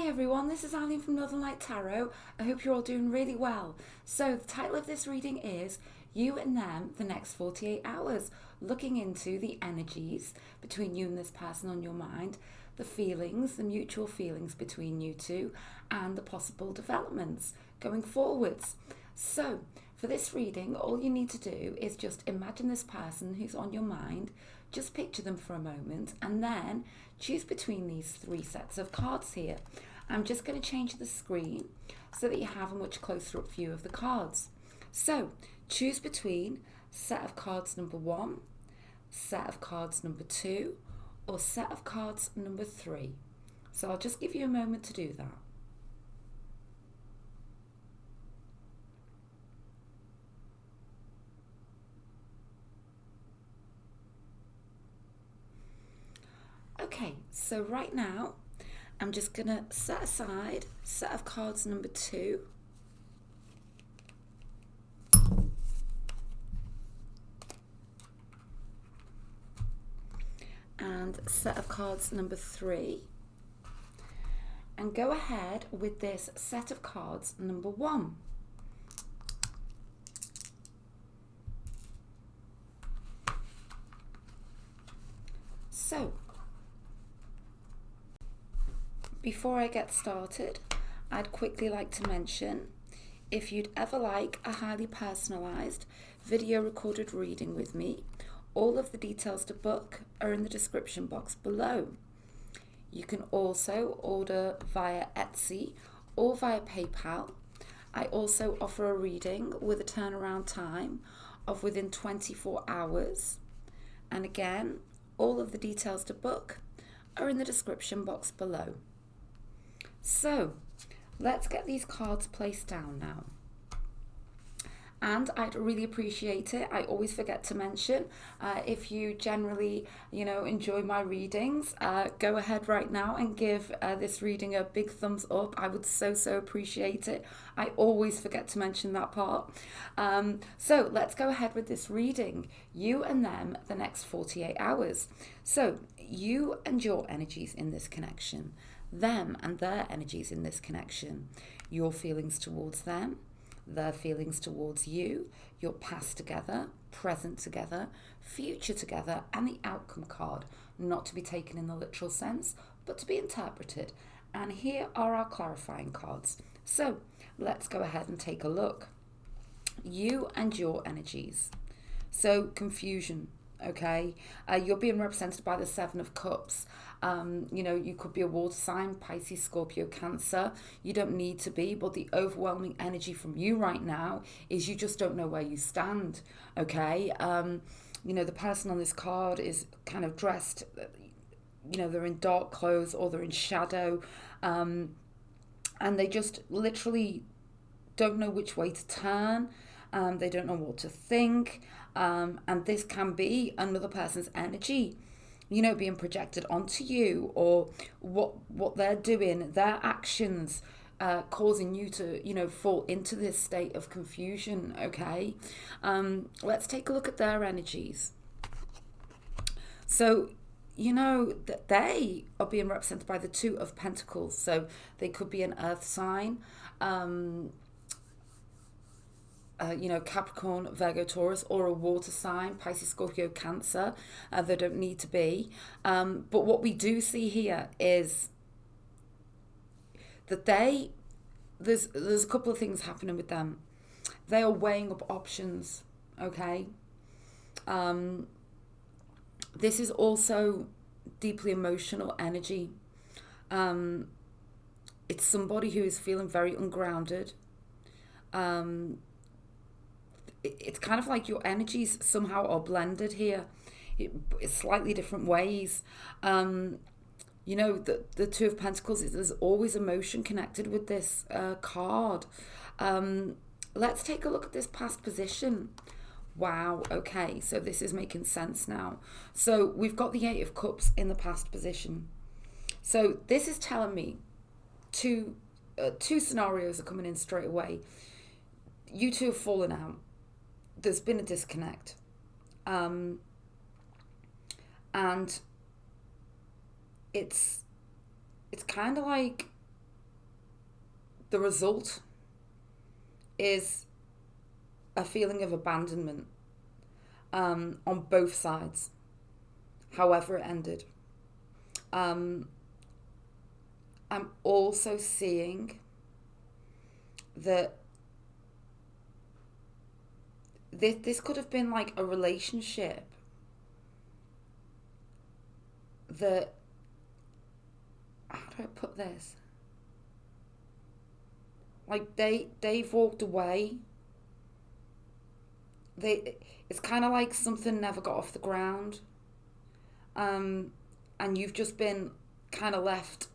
everyone, this is Eileen from Northern Light Tarot. I hope you're all doing really well. So the title of this reading is You and Them the Next 48 Hours, looking into the energies between you and this person on your mind, the feelings, the mutual feelings between you two, and the possible developments going forwards. So for this reading, all you need to do is just imagine this person who's on your mind, just picture them for a moment, and then choose between these three sets of cards here. I'm just going to change the screen so that you have a much closer up view of the cards. So choose between set of cards number 1, set of cards number 2, or set of cards number 3. So I'll just give you a moment to do that. Okay, so right now I'm just going to set aside set of cards number 2, and set of cards number 3, and go ahead with this set of cards number 1. So before I get started, I'd quickly like to mention, if you'd ever like a highly personalised video recorded reading with me, all of the details to book are in the description box below. You can also order via Etsy or via PayPal. I also offer a reading with a turnaround time of within 24 hours. And again, all of the details to book are in the description box below. So let's get these cards placed down now. And I'd really appreciate it. I always forget to mention, if you generally, enjoy my readings, go ahead right now and give this reading a big thumbs up. I would so appreciate it. I always forget to mention that part. So let's go ahead with this reading. You and them the next 48 hours. So you and your energies in this connection, them and their energies in this connection, your feelings towards them, their feelings towards you, your past together, present together, future together, and the outcome card, not to be taken in the literal sense, but to be interpreted. And here are our clarifying cards. So let's go ahead and take a look. You and your energies. So confusion. Okay, you're being represented by the 7 of Cups. You could be a water sign, Pisces, Scorpio, Cancer. You don't need to be, but the overwhelming energy from you right now is you just don't know where you stand. Okay, the person on this card is kind of dressed, they're in dark clothes or they're in shadow, and they just literally don't know which way to turn. They don't know what to think. And this can be another person's energy, being projected onto you, or what they're doing, their actions, causing you to, fall into this state of confusion. Okay. Let's take a look at their energies. So, that they are being represented by the 2 of Pentacles. So they could be an earth sign, Capricorn, Virgo, Taurus, or a water sign, Pisces, Scorpio, Cancer. They don't need to be. But what we do see here is that there's a couple of things happening with them. They are weighing up options, okay? This is also deeply emotional energy. It's somebody who is feeling very ungrounded. It's kind of like your energies somehow are blended here. It's slightly different ways. The 2 of Pentacles, there's always emotion connected with this card. Let's take a look at this past position. Wow, okay, so this is making sense now. So we've got the 8 of Cups in the past position. So this is telling me two scenarios are coming in straight away. You two have fallen out. There's been a disconnect. And it's kind of like the result is a feeling of abandonment on both sides, however it ended. I'm also seeing that this could have been like a relationship that, how do I put this? Like they've walked away. It's kind of like something never got off the ground. And you've just been kind of left,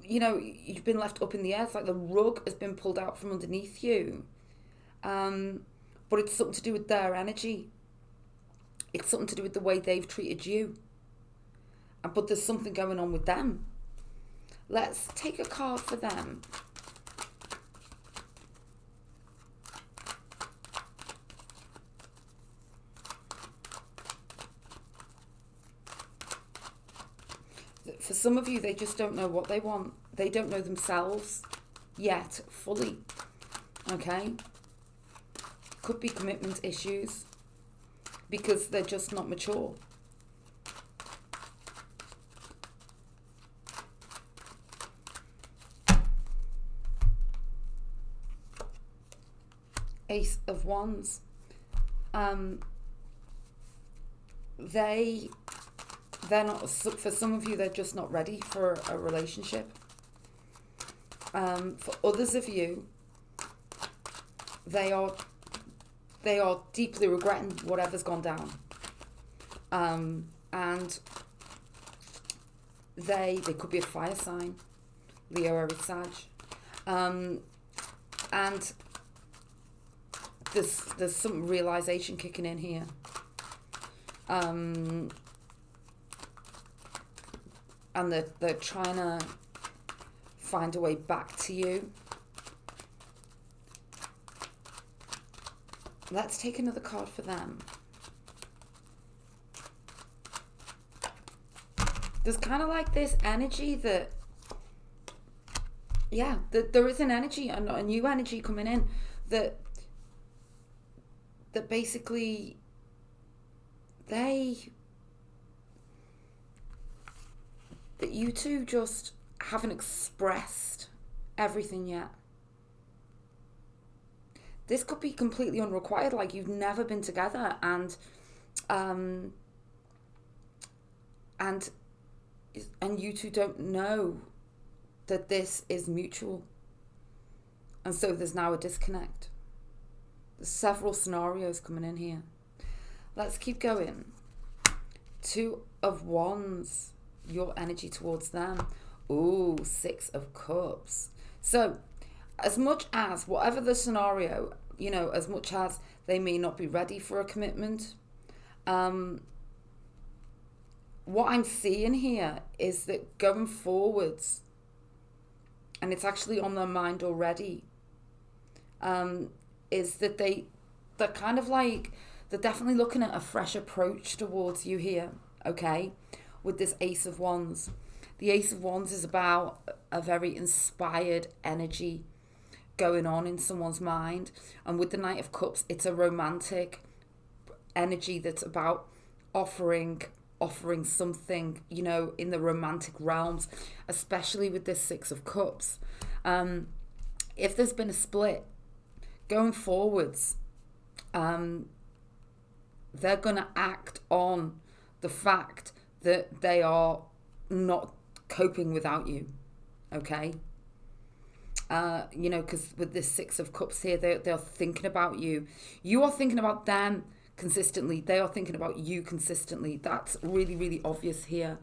you've been left up in the air. It's like the rug has been pulled out from underneath you. But it's something to do with their energy. It's something to do with the way they've treated you. But there's something going on with them. Let's take a card for them. For some of you, they just don't know what they want. They don't know themselves yet fully. Okay? Could be commitment issues because they're just not mature. Ace of Wands. They're not, for some of you, they're just not ready for a relationship. For others of you, they are deeply regretting whatever's gone down. And they could be a fire sign, Leo, Aries, Sag. And there's some realization kicking in here. And they're trying to find a way back to you. Let's take another card for them. There's kind of like this energy that, there is an energy, a new energy coming in that basically that you two just haven't expressed everything yet. This could be completely unrequited, like you've never been together, and you two don't know that this is mutual, and so there's now a disconnect. There's several scenarios coming in here. Let's keep going. Two of Wands, your energy towards them. Ooh, Six of Cups. So, as much as, whatever the scenario, as much as they may not be ready for a commitment, what I'm seeing here is that going forwards, and it's actually on their mind already, is that they're kind of like, they're definitely looking at a fresh approach towards you here, okay, with this Ace of Wands. The Ace of Wands is about a very inspired energy going on in someone's mind. And with the Knight of Cups, it's a romantic energy that's about offering something, in the romantic realms, especially with this Six of Cups. If there's been a split, going forwards, they're going to act on the fact that they are not coping without you, okay? Because with this Six of Cups here, they're thinking about you. You are thinking about them consistently. They are thinking about you consistently. That's really, really obvious here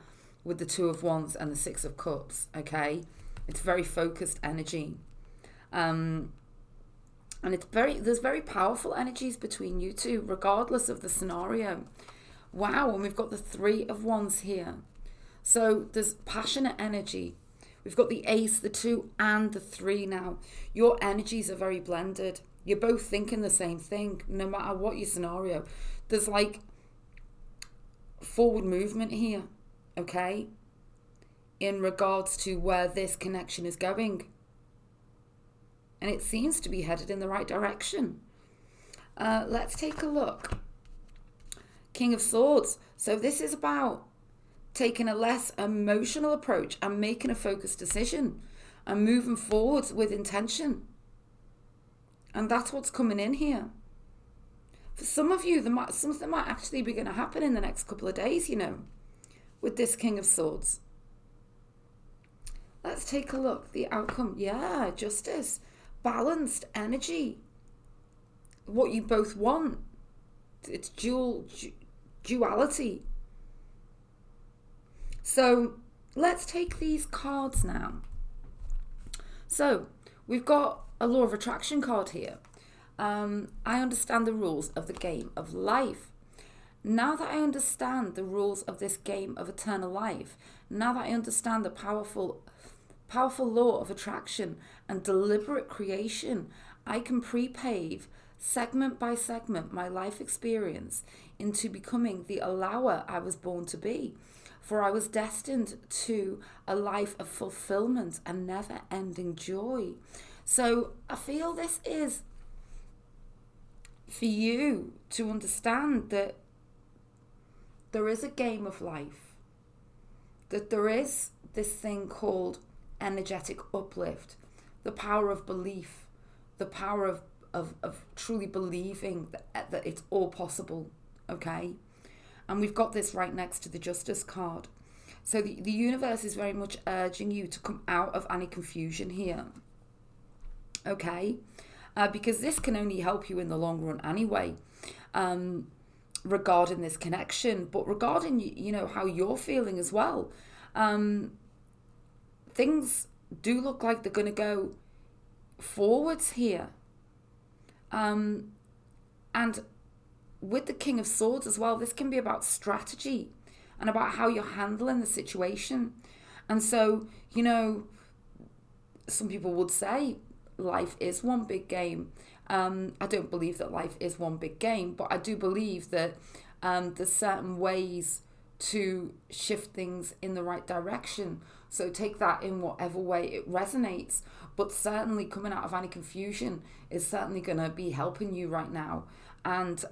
with the Two of Wands and the Six of Cups, okay? It's very focused energy. And there's very powerful energies between you two, regardless of the scenario. Wow, and we've got the Three of Wands here. So there's passionate energy. We've got the Ace, the Two, and the Three now. Your energies are very blended. You're both thinking the same thing, no matter what your scenario. There's like forward movement here, okay? In regards to where this connection is going. and it seems to be headed in the right direction. Let's take a look. King of Swords. So this is about taking a less emotional approach and making a focused decision and moving forwards with intention. And that's what's coming in here. For some of you, something might actually be going to happen in the next couple of days, with this King of Swords. Let's take a look. The outcome. Yeah, justice. Balanced energy. What you both want. It's duality. So let's take these cards now. So we've got a law of attraction card here. I understand the rules of the game of life. Now that I understand the rules of this game of eternal life, now that I understand the powerful law of attraction and deliberate creation, I can pre-pave segment by segment my life experience into becoming the allower I was born to be. For I was destined to a life of fulfillment and never-ending joy. So I feel this is for you to understand that there is a game of life, that there is this thing called energetic uplift, the power of belief, the power of truly believing that it's all possible, okay? And we've got this right next to the Justice card. So the universe is very much urging you to come out of any confusion here, okay? Because this can only help you in the long run anyway, regarding this connection, but regarding, how you're feeling as well. Things do look like they're going to go forwards here. And with the King of Swords as well, this can be about strategy and about how you're handling the situation. And so, some people would say life is one big game. I don't believe that life is one big game, but I do believe that there's certain ways to shift things in the right direction. So take that in whatever way it resonates. But certainly coming out of any confusion is certainly going to be helping you right now. And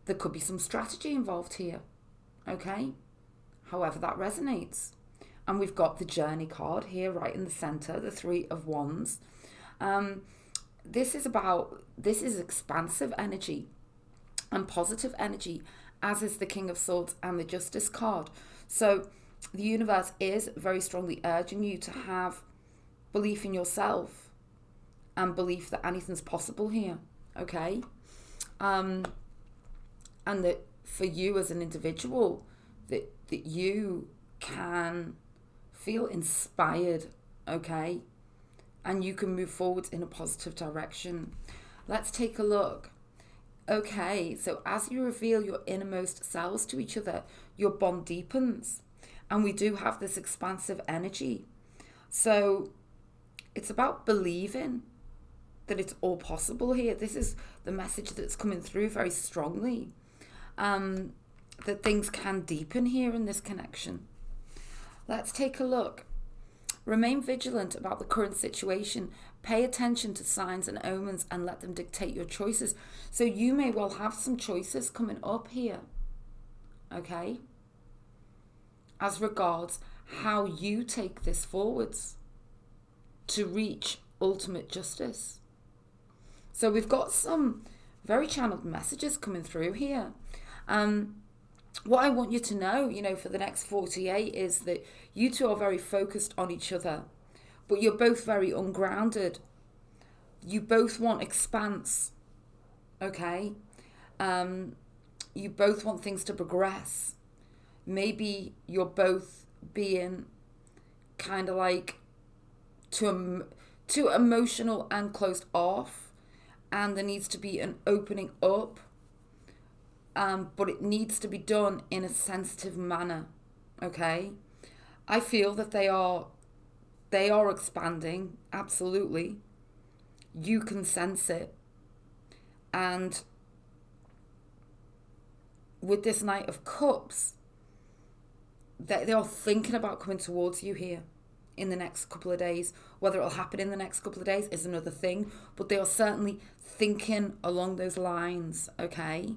there could be some strategy involved here, okay? However that resonates. And we've got the Journey card here right in the center, the Three of Wands. This is expansive energy and positive energy, as is the King of Swords and the Justice card. So the universe is very strongly urging you to have belief in yourself and belief that anything's possible here, okay? And that for you as an individual, that you can feel inspired, okay? And you can move forward in a positive direction. Let's take a look. Okay, so as you reveal your innermost selves to each other, your bond deepens. And we do have this expansive energy. So it's about believing that it's all possible here. This is the message that's coming through very strongly. That things can deepen here in this connection. Let's take a look. Remain vigilant about the current situation. Pay attention to signs and omens and let them dictate your choices. So you may well have some choices coming up here, okay? As regards how you take this forwards to reach ultimate justice. So we've got some very channeled messages coming through here. What I want you to know, for the next 48 is that you two are very focused on each other, but you're both very ungrounded. You both want expanse, okay? You both want things to progress. Maybe you're both being kind of like too emotional and closed off, and there needs to be an opening up. But it needs to be done in a sensitive manner, okay? I feel that they are expanding, absolutely. You can sense it. And with this Knight of Cups, they are thinking about coming towards you here in the next couple of days. Whether it'll happen in the next couple of days is another thing, but they are certainly thinking along those lines, okay?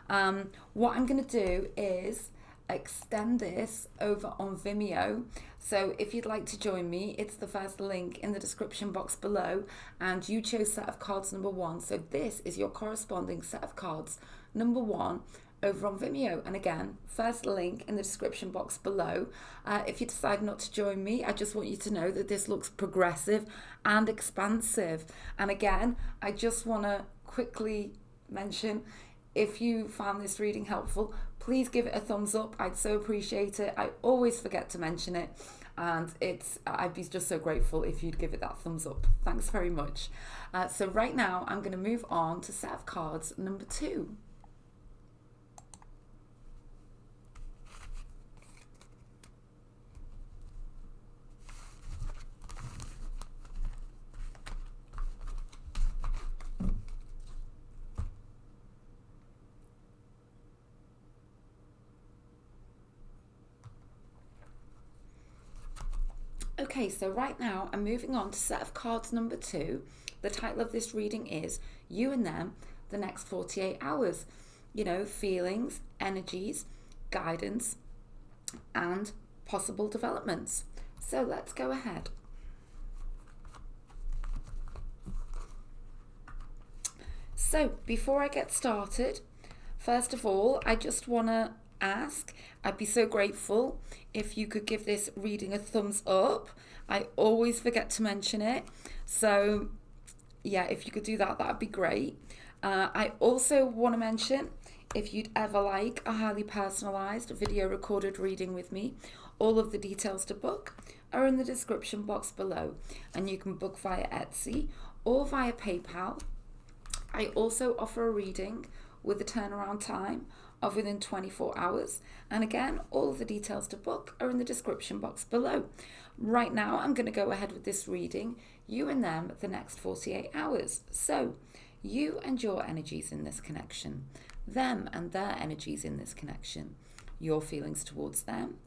What I'm going to do is extend this over on Vimeo. So if you'd like to join me, it's the first link in the description box below, and you chose set of cards number 1. So this is your corresponding set of cards number 1 over on Vimeo. And again, first link in the description box below. If you decide not to join me, I just want you to know that this looks progressive and expansive. And again, I just want to quickly mention, if you found this reading helpful, please give it a thumbs up. I'd so appreciate it. I always forget to mention it, and I'd be just so grateful if you'd give it that thumbs up. Thanks very much. So right now I'm going to move on to set of cards number 2. Okay, so right now I'm moving on to set of cards number 2. The title of this reading is You and Them, the Next 48 Hours. You know, feelings, energies, guidance, and possible developments. So let's go ahead. So before I get started, first of all, I just want to ask, I'd be so grateful if you could give this reading a thumbs up. I always forget to mention it, so yeah, if you could do that, that'd be great. I also want to mention, if you'd ever like a highly personalized video recorded reading with me, all of the details to book are in the description box below, and you can book via Etsy or via PayPal. I also offer a reading with a turnaround time of within 24 hours. And again, all of the details to book are in the description box below. Right now, I'm going to go ahead with this reading, You and Them, the Next 48 Hours. So, you and your energies in this connection, them and their energies in this connection, your feelings towards them,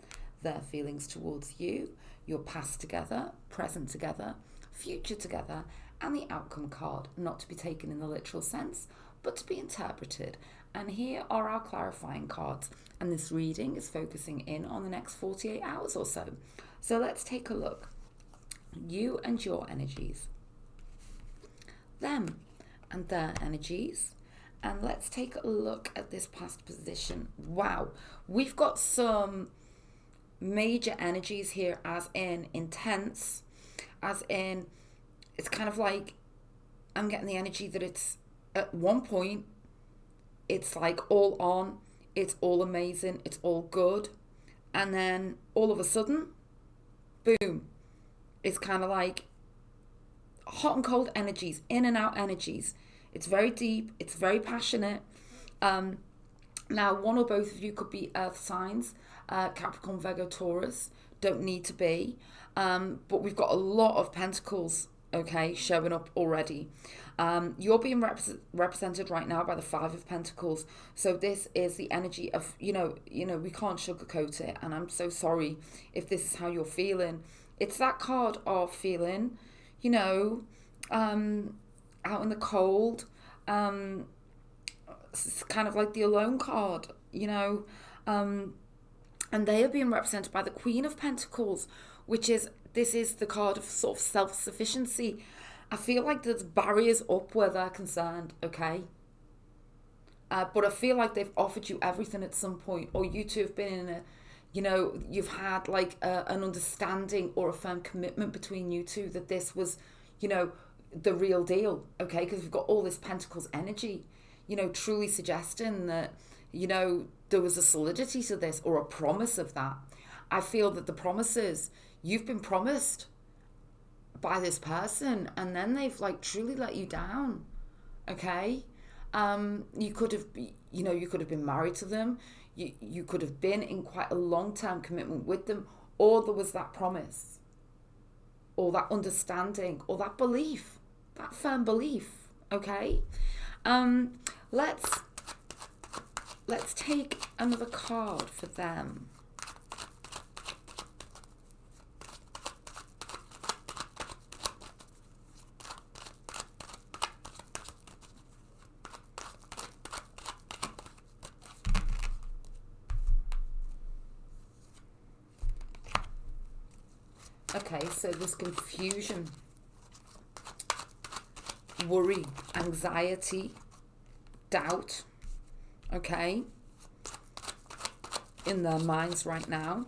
their feelings towards you, your past together, present together, future together, and the outcome card, not to be taken in the literal sense, but to be interpreted. And here are our clarifying cards, and this reading is focusing in on the next 48 hours or so. So let's take a look. You and your energies, them and their energies, and let's take a look at this past position. Wow, we've got some major energies here, as in intense, as in it's kind of like I'm getting the energy that it's at one point it's like all on, it's all amazing, it's all good, and then all of a sudden, boom, it's kind of like hot and cold energies, in and out energies. It's very deep, it's very passionate. Now, one or both of you could be earth signs, Capricorn, Virgo, Taurus, don't need to be, but we've got a lot of pentacles, okay, showing up already. You're being represented right now by the 5 of Pentacles. So this is the energy of, we can't sugarcoat it. And I'm so sorry if this is how you're feeling. It's that card of feeling, out in the cold. It's kind of like the alone card, and they are being represented by the Queen of Pentacles, this is the card of sort of self-sufficiency. I feel like there's barriers up where they're concerned, okay? But I feel like they've offered you everything at some point, or you two have been in a, you've had like an understanding or a firm commitment between you two that this was, the real deal, okay? Because we've got all this Pentacles energy, truly suggesting that, there was a solidity to this or a promise of that. I feel that the promises, you've been promised by this person, and then they've like truly let you down, okay? You could have been married to them, you could have been in quite a long-term commitment with them, or there was that promise or that understanding or that belief, that firm belief, okay? Let's take another card for them. Okay, so there's confusion, worry, anxiety, doubt, okay, in their minds right now.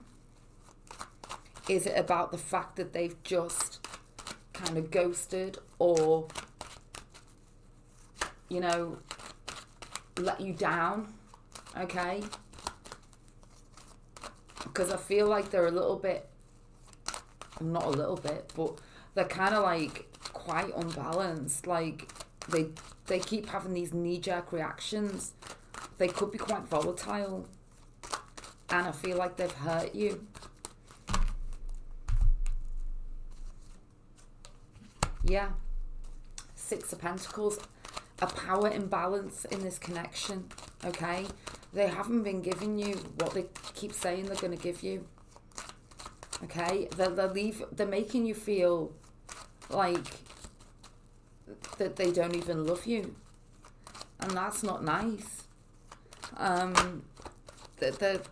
Is it about the fact that they've just kind of ghosted or, you know, let you down, okay? Because I feel like they're a little bit, not a little bit, but they're kind of like quite unbalanced. Like they keep having these knee-jerk reactions. They could be quite volatile, and I feel like they've hurt you. Yeah. Six of Pentacles. A power imbalance in this connection, okay? They haven't been giving you what they keep saying they're going to give you, okay? They're making you feel like that they don't even love you, and that's not nice. They're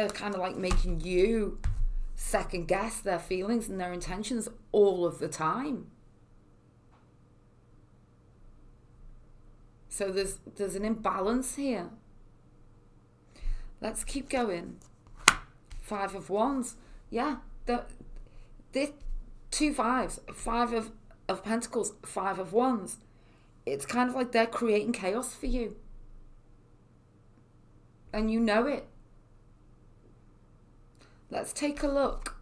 kind of like making you second guess their feelings and their intentions all of the time. So there's an imbalance here. Let's keep going. Five of Wands. Yeah, the two fives. Five of Pentacles, Five of Wands. It's kind of like they're creating chaos for you. And you know it. Let's take a look.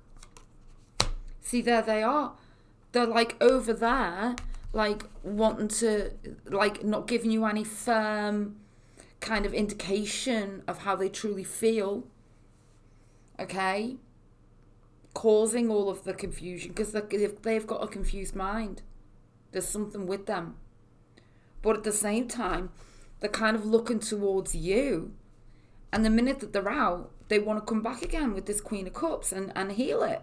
See, there they are. They're like over there, like wanting to, like not giving you any firm kind of indication of how they truly feel, okay? Causing all of the confusion because they've got a confused mind. There's something with them. But at the same time, they're kind of looking towards you, and the minute that they're out, they want to come back again with this Queen of Cups and heal it.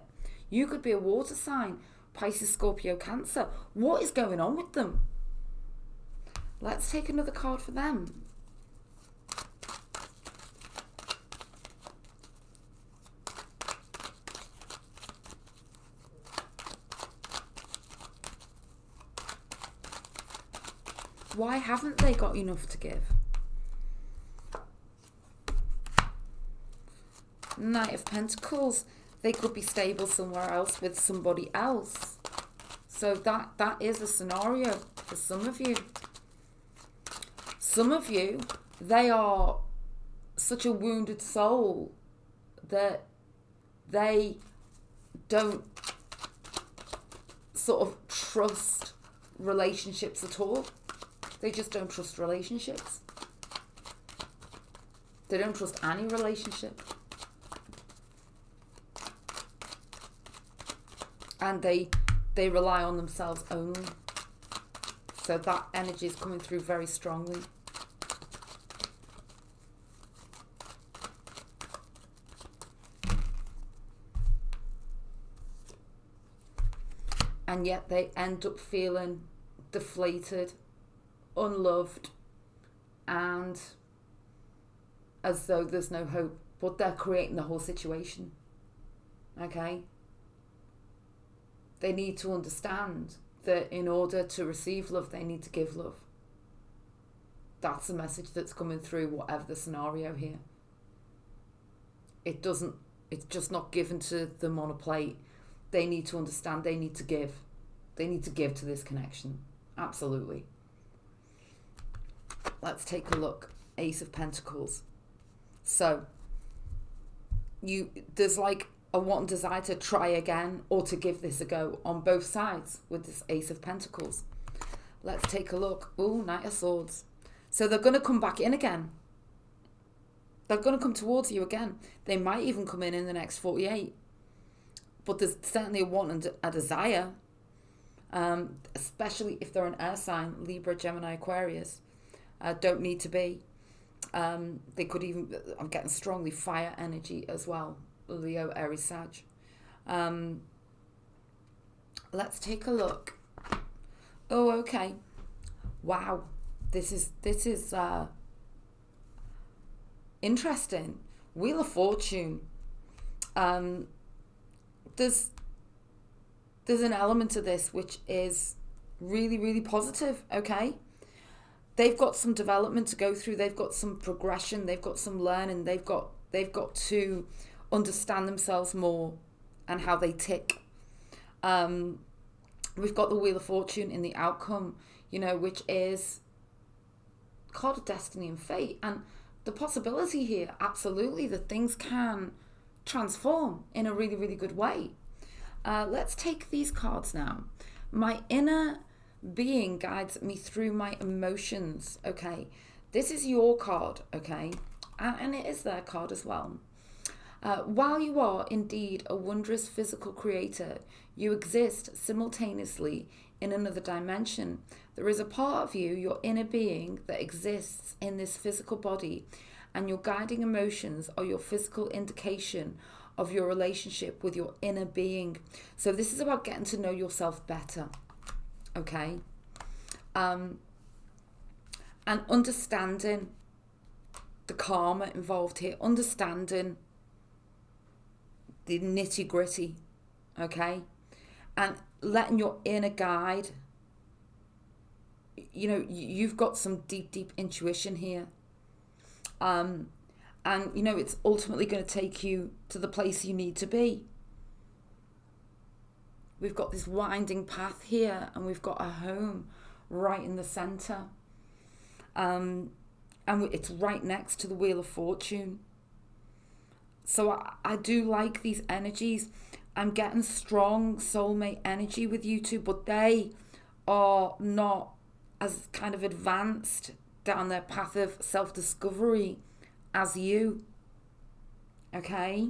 You could be a water sign, Pisces, Scorpio, Cancer. What is going on with them? Let's take another card for them. Why haven't they got enough to give? Knight of Pentacles. They could be stable somewhere else with somebody else. So that is a scenario for some of you. Some of you, they are such a wounded soul that they don't sort of trust relationships at all. They just don't trust relationships. They don't trust any relationship. And they rely on themselves only. So that energy is coming through very strongly. And yet they end up feeling deflated, unloved, and as though there's no hope. But they're creating the whole situation. Okay? They need to understand that in order to receive love, they need to give love. That's the message that's coming through, whatever the scenario here. It's just not given to them on a plate. They need to understand, they need to give. They need to give to this connection. Absolutely. Let's take a look. Ace of Pentacles. So, there's like a want and desire to try again or to give this a go on both sides with this Ace of Pentacles. Let's take a look. Ooh, Knight of Swords. So they're going to come back in again. They're going to come towards you again. They might even come in the next 48. But there's certainly a want and a desire, especially if they're an air sign, Libra, Gemini, Aquarius. Don't need to be. They could even, I'm getting strongly fire energy as well. Leo, Aries, Sag. Let's take a look. Oh, okay. Wow. This is interesting. Wheel of Fortune. There's there's an element to this which is really, really positive, okay? They've got some development to go through. They've got some progression. They've got some learning. They've got to understand themselves more and how they tick. We've got the Wheel of Fortune in the outcome, which is card of destiny and fate. And the possibility here, absolutely, that things can transform in a really, really good way. Let's take these cards now. My inner being guides me through my emotions, okay? This is your card, okay? And it is their card as well. While you are indeed a wondrous physical creator, you exist simultaneously in another dimension. There is a part of you, your inner being, that exists in this physical body, and your guiding emotions are your physical indication of your relationship with your inner being. So this is about getting to know yourself better, okay? And understanding the karma involved here, understanding the nitty gritty, okay? And letting your inner guide, you've got some deep, deep intuition here. And, it's ultimately going to take you to the place you need to be. We've got this winding path here, and we've got a home right in the center. And it's right next to the Wheel of Fortune. So I do like these energies. I'm getting strong soulmate energy with you two, but they are not as kind of advanced down their path of self-discovery as you. Okay?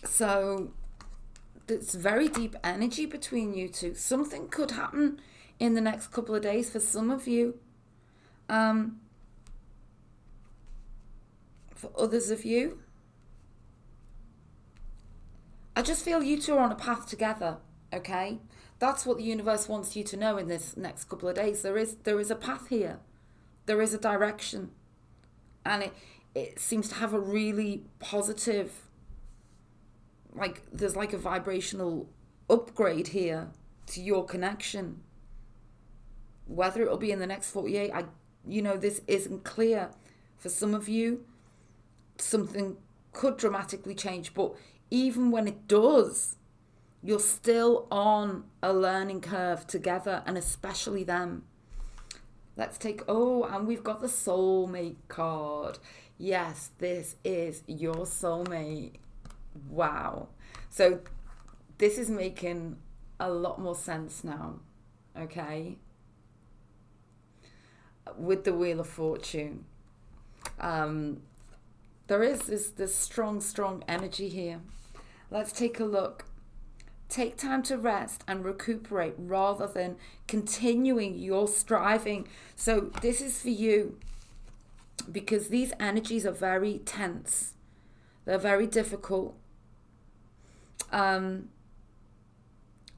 So it's very deep energy between you two. Something could happen in the next couple of days for some of you. For others of you, I just feel you two are on a path together, okay? That's what the universe wants you to know in this next couple of days. There is a path here. There is a direction. And it seems to have a really positive, there's like a vibrational upgrade here to your connection. Whether it'll be in the next 48, this isn't clear. For some of you, something could dramatically change, but even when it does, you're still on a learning curve together, and especially them. Let's take, and we've got the soulmate card. Yes, this is your soulmate. Wow. So this is making a lot more sense now, okay? With the Wheel of Fortune. There is this strong energy here. Let's take a look. Take time to rest and recuperate rather than continuing your striving. So this is for you, because these energies are very tense. They're very difficult. And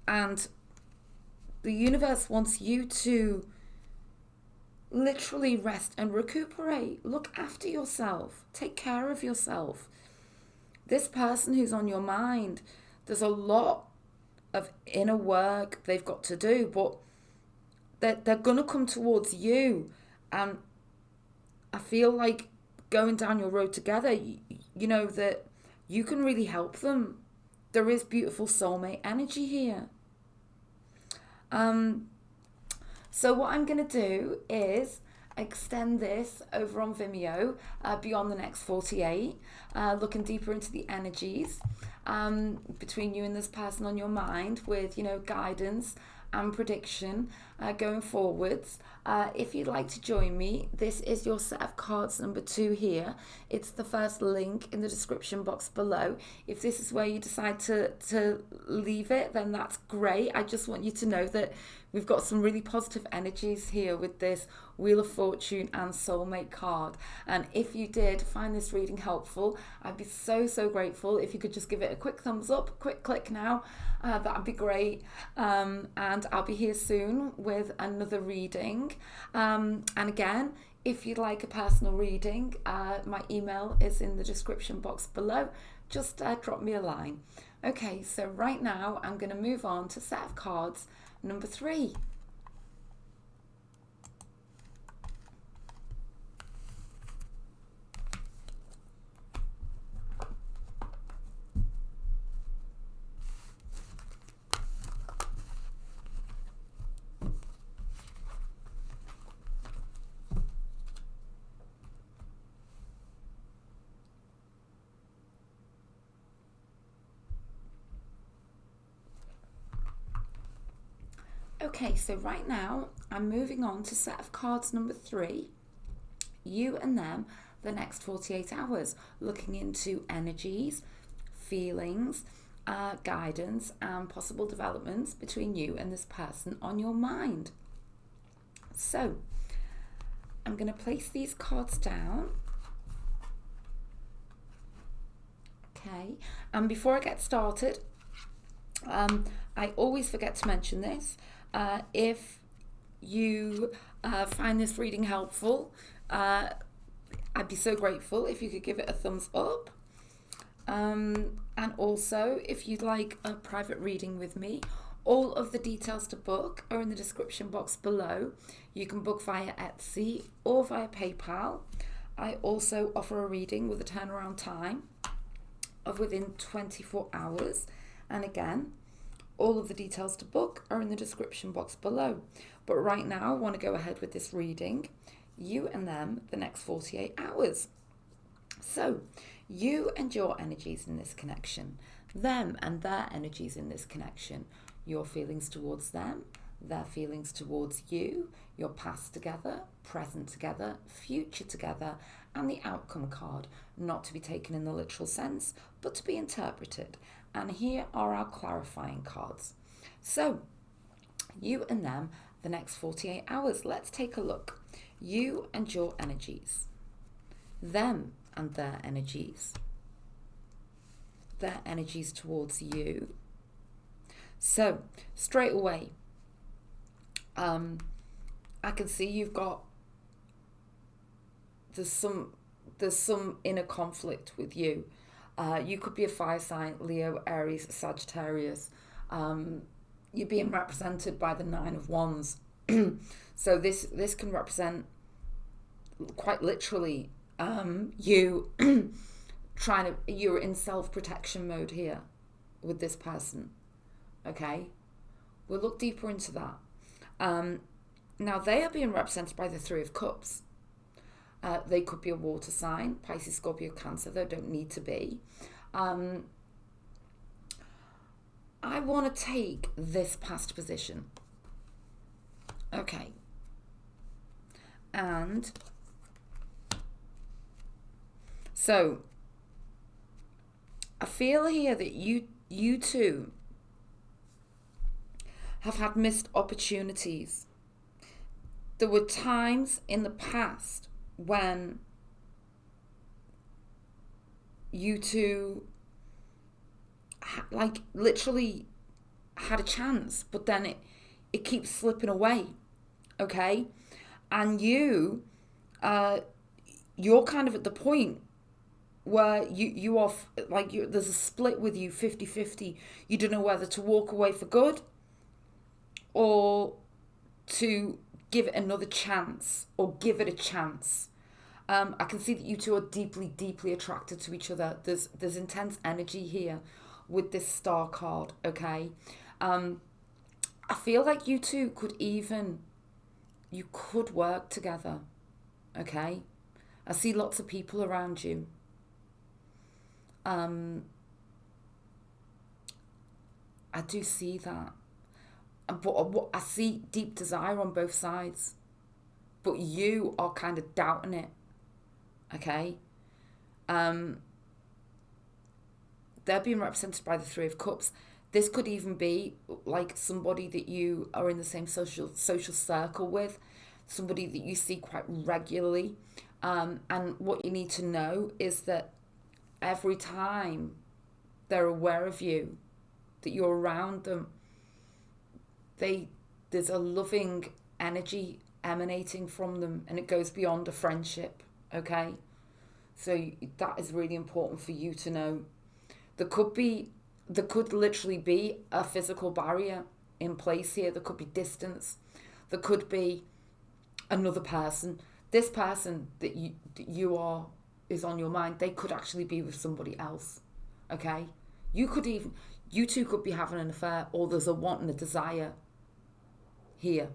the universe wants you to literally rest and recuperate. Look after yourself. Take care of yourself. This person who's on your mind, there's a lot of inner work they've got to do, but they're going to come towards you. And I feel like going down your road together, that you can really help them. There is beautiful soulmate energy here. So what I'm going to do is extend this over on Vimeo beyond the next 48, looking deeper into the energies between you and this person on your mind with, guidance and prediction going forwards. If you'd like to join me, this is your set of cards number 2 here. It's the first link in the description box below. If this is where you decide to leave it, then that's great. I just want you to know that we've got some really positive energies here with this Wheel of Fortune and Soulmate card. And if you did find this reading helpful, I'd be so grateful if you could just give it a quick thumbs up, quick click now. That'd be great. And I'll be here soon with another reading. And again, If you'd like a personal reading, my email is in the description box below. Just drop me a line. Okay, so right now I'm going to move on to set of cards number 3. Okay, so right now I'm moving on to set of cards number 3. You and them, the next 48 hours, looking into energies, feelings, guidance, and possible developments between you and this person on your mind. So I'm going to place these cards down. Okay, and before I get started, I always forget to mention this. If you find this reading helpful, I'd be so grateful if you could give it a thumbs up. And also, if you'd like a private reading with me, all of the details to book are in the description box below. You can book via Etsy or via PayPal. I also offer a reading with a turnaround time of within 24 hours. And again, all of the details to book are in the description box below. But right now, I want to go ahead with this reading. You and them, the next 48 hours. So, you and your energies in this connection. Them and their energies in this connection. Your feelings towards them, their feelings towards you, your past together, present together, future together, and the outcome card, not to be taken in the literal sense, but to be interpreted. And here are our clarifying cards. So, you and them, the next 48 hours. Let's take a look. You and your energies. Them and their energies. Their energies towards you. So, straight away, I can see you've got, there's some inner conflict with you. You could be a fire sign, Leo, Aries, Sagittarius. You're being represented by the 9 of Wands. So this can represent quite literally you you're in self-protection mode here with this person. Okay, we'll look deeper into that. Now they are being represented by the 3 of Cups. They could be a water sign, Pisces, Scorpio, Cancer. They don't need to be. I want to take this past position. Okay. And so I feel here that you two have had missed opportunities. There were times in the past when you two like literally had a chance, but then it keeps slipping away. Okay, and you're kind of at the point where you are like there's a split with you 50-50. You don't know whether to walk away for good or to give it another chance or give it a chance. I can see that you two are deeply attracted to each other. There's intense energy here with this star card, okay? I feel like you two could work together, okay? I see lots of people around you. I do see that. But I see deep desire on both sides. But you are kind of doubting it, okay? They're being represented by the 3 of Cups. This could even be like somebody that you are in the same social circle with, somebody that you see quite regularly. And what you need to know is that every time they're aware of you, that you're around them, there's a loving energy emanating from them, and it goes beyond a friendship, okay? So that is really important for you to know. There could literally be a physical barrier in place here. There could be distance. There could be another person. This person that you are is on your mind. They could actually be with somebody else. Okay? You two could be having an affair, or there's a want and a desire here,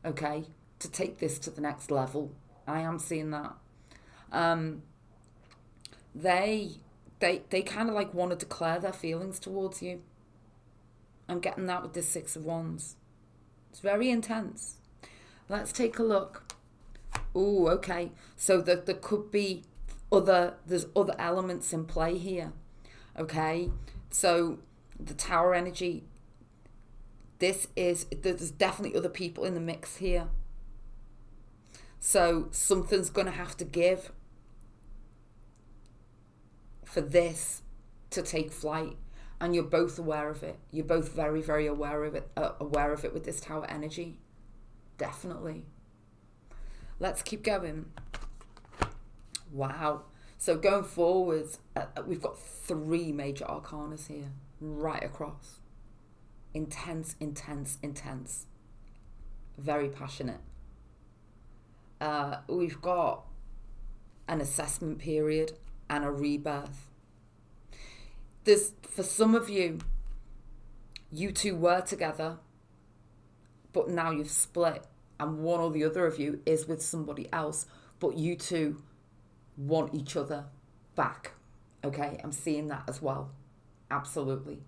okay, to take this to the next level. I am seeing that. They kind of like want to declare their feelings towards you. I'm getting that with this Six of Wands. It's very intense. Let's take a look. Oh, okay. So there could be there's other elements in play here. Okay. So the Tower energy, there's definitely other people in the mix here. So something's going to have to give for this to take flight, and you're both aware of it. You're both very, very aware of it with this Tower energy. Definitely. Let's keep going. Wow. So going forwards, we've got 3 major arcanas here, right across. Intense, intense, intense. Very passionate. We've got an assessment period and a rebirth. For some of you, you two were together, but now you've split, and one or the other of you is with somebody else, but you two want each other back. Okay, I'm seeing that as well. Absolutely.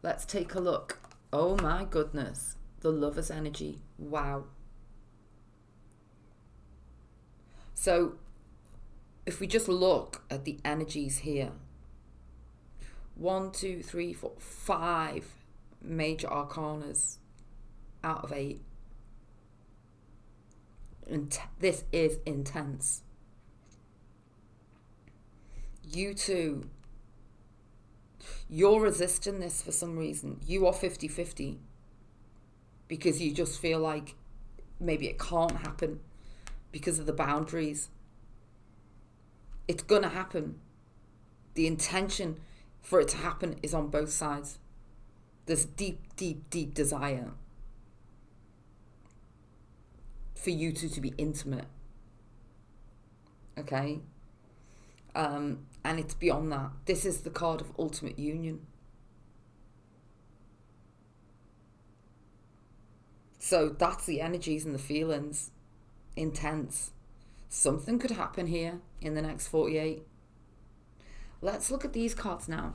Let's take a look. Oh my goodness. The Lover's energy. Wow. So if we just look at the energies here, 1, 2, 3, 4, 5 major arcanas out of 8. And this is intense. You two, you're resisting this for some reason. You are 50-50 because you just feel like maybe it can't happen because of the boundaries. It's gonna happen. The intention for it to happen is on both sides. There's deep, deep, deep desire for you two to be intimate. Okay? And it's beyond that. This is the card of ultimate union. So that's the energies and the feelings. Intense. Something could happen here in the next 48. Let's look at these cards now.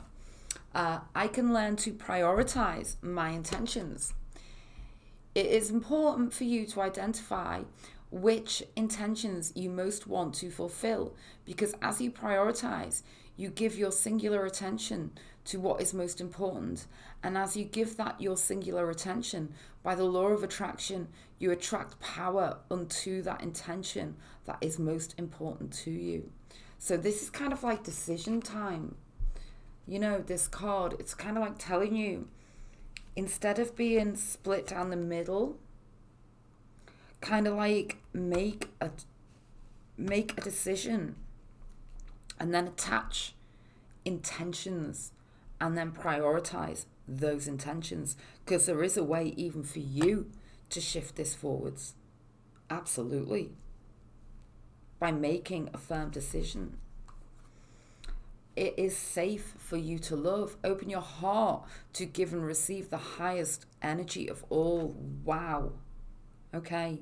I can learn to prioritize my intentions. It is important for you to identify which intentions you most want to fulfill, because as you prioritize, you give your singular attention to what is most important. And as you give that your singular attention, by the law of attraction, you attract power unto that intention that is most important to you. So this is kind of like decision time. You know, this card, it's kind of like telling you, instead of being split down the middle, kind of like make a decision and then attach intentions and then prioritize those intentions, because there is a way even for you to shift this forwards. Absolutely. By making a firm decision. It is safe for you to love. Open your heart to give and receive the highest energy of all. Wow. Okay.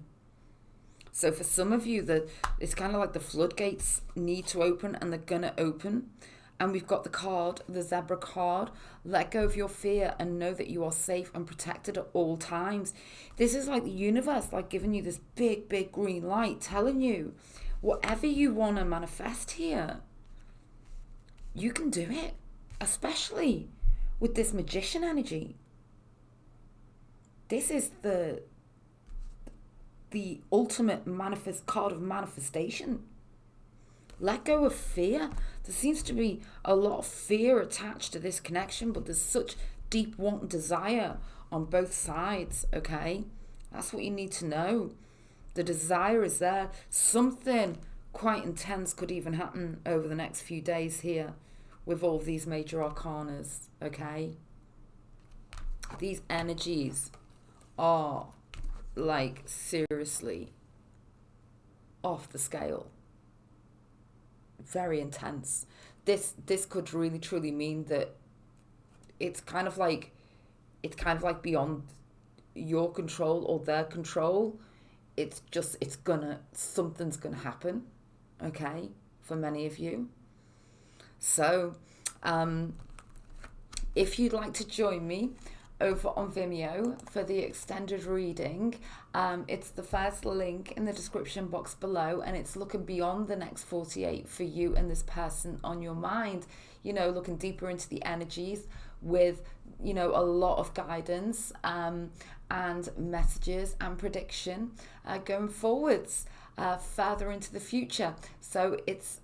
So for some of you, that it's kind of like the floodgates need to open, and they're going to open. And we've got the card, the zebra card. Let go of your fear and know that you are safe and protected at all times. This is like the universe, like giving you this big, big green light, telling you whatever you want to manifest here, you can do it, especially with this magician energy. This is the ultimate card of manifestation. Let go of fear. There seems to be a lot of fear attached to this connection, but there's such deep want and desire on both sides, okay? That's what you need to know. The desire is there. Something quite intense could even happen over the next few days here with all these major arcanas, okay? These energies are like seriously off the scale. Very intense. This could really truly mean that it's kind of like beyond your control or their control. Something's gonna happen, okay, for many of you. So if you'd like to join me over on Vimeo for the extended reading, it's the first link in the description box below, and it's looking beyond the next 48 for you and this person on your mind, looking deeper into the energies with a lot of guidance and messages and prediction going forwards further into the future. So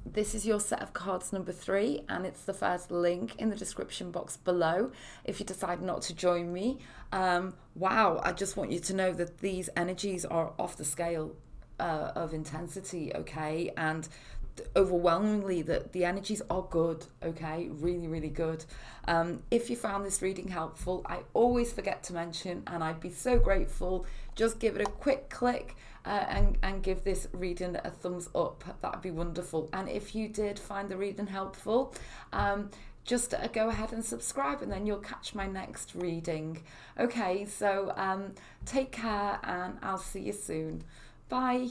this is your set of cards number 3, and it's the first link in the description box below if you decide not to join me. Wow, I just want you to know that these energies are off the scale of intensity, okay? And overwhelmingly that the energies are good, okay? Really, really good. If you found this reading helpful, I always forget to mention, and I'd be so grateful, just give it a quick click and give this reading a thumbs up. That'd be wonderful. And if you did find the reading helpful, just go ahead and subscribe, and then you'll catch my next reading. Okay, so take care, and I'll see you soon. Bye.